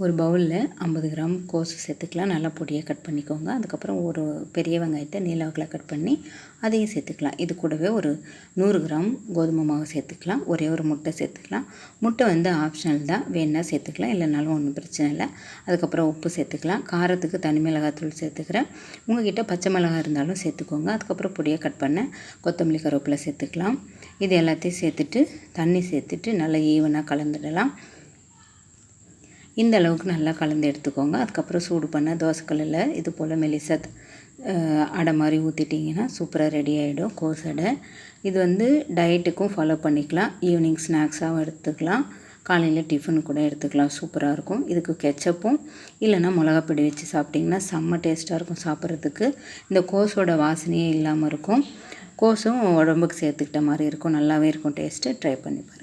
ஒரு பவுலில் 50 கிராம் கோஸு சேர்த்துக்கலாம். நல்லா பொடியாக கட் பண்ணிக்கோங்க. அதுக்கப்புறம் ஒரு பெரிய வெங்காயத்தை நீளவாக்கில் கட் பண்ணி அதையும் சேர்த்துக்கலாம். இது கூடவே ஒரு 100 கிராம் கோதுமை மாவு சேர்த்துக்கலாம். ஒரே ஒரு முட்டை சேர்த்துக்கலாம். முட்டை வந்து ஆப்ஷனல் தான், வேணுன்னா சேர்த்துக்கலாம், இல்லைனாலும் ஒன்றும் பிரச்சனை இல்லை. அதுக்கப்புறம் உப்பு சேர்த்துக்கலாம். காரத்துக்கு தனி மிளகாத்தூள் சேர்த்துக்கிறேன். உங்கள்கிட்ட பச்சை மிளகாய் இருந்தாலும் சேர்த்துக்கோங்க. அதுக்கப்புறம் பொடியாக கட் பண்ண கொத்தமல்லி கருவேப்பிலை சேர்த்துக்கலாம். இது எல்லாத்தையும் சேர்த்துட்டு தண்ணி சேர்த்துட்டு நல்லா ஈவனாக கலந்துடலாம். இந்த அளவுக்கு நல்லா கலந்து எடுத்துக்கோங்க. அதுக்கப்புறம் சூடு பண்ண தோசைக்கல்லில் இது போல் மெலிசா அடை மாதிரி ஊற்றிட்டிங்கன்னா சூப்பராக ரெடி ஆகிடும் கோஸ் அடை. இது வந்து டயட்டுக்கும் ஃபாலோ பண்ணிக்கலாம். ஈவினிங் ஸ்நாக்ஸாகவும் எடுத்துக்கலாம். காலையில் டிஃபன் கூட எடுத்துக்கலாம். சூப்பராக இருக்கும். இதுக்கு கெச்சப்பும் இல்லைன்னா மிளகாப்பொடி வச்சு சாப்பிட்டிங்கன்னா செம்ம டேஸ்ட்டாக இருக்கும் சாப்பிட்றதுக்கு. இந்த கோஸோட வாசனையே இல்லாமல் இருக்கும். கோஸும் உடம்புக்கு சேர்த்துக்கிட்ட மாதிரி இருக்கும். நல்லாவே இருக்கும் டேஸ்ட்டு. ட்ரை பண்ணி பாருங்கள்.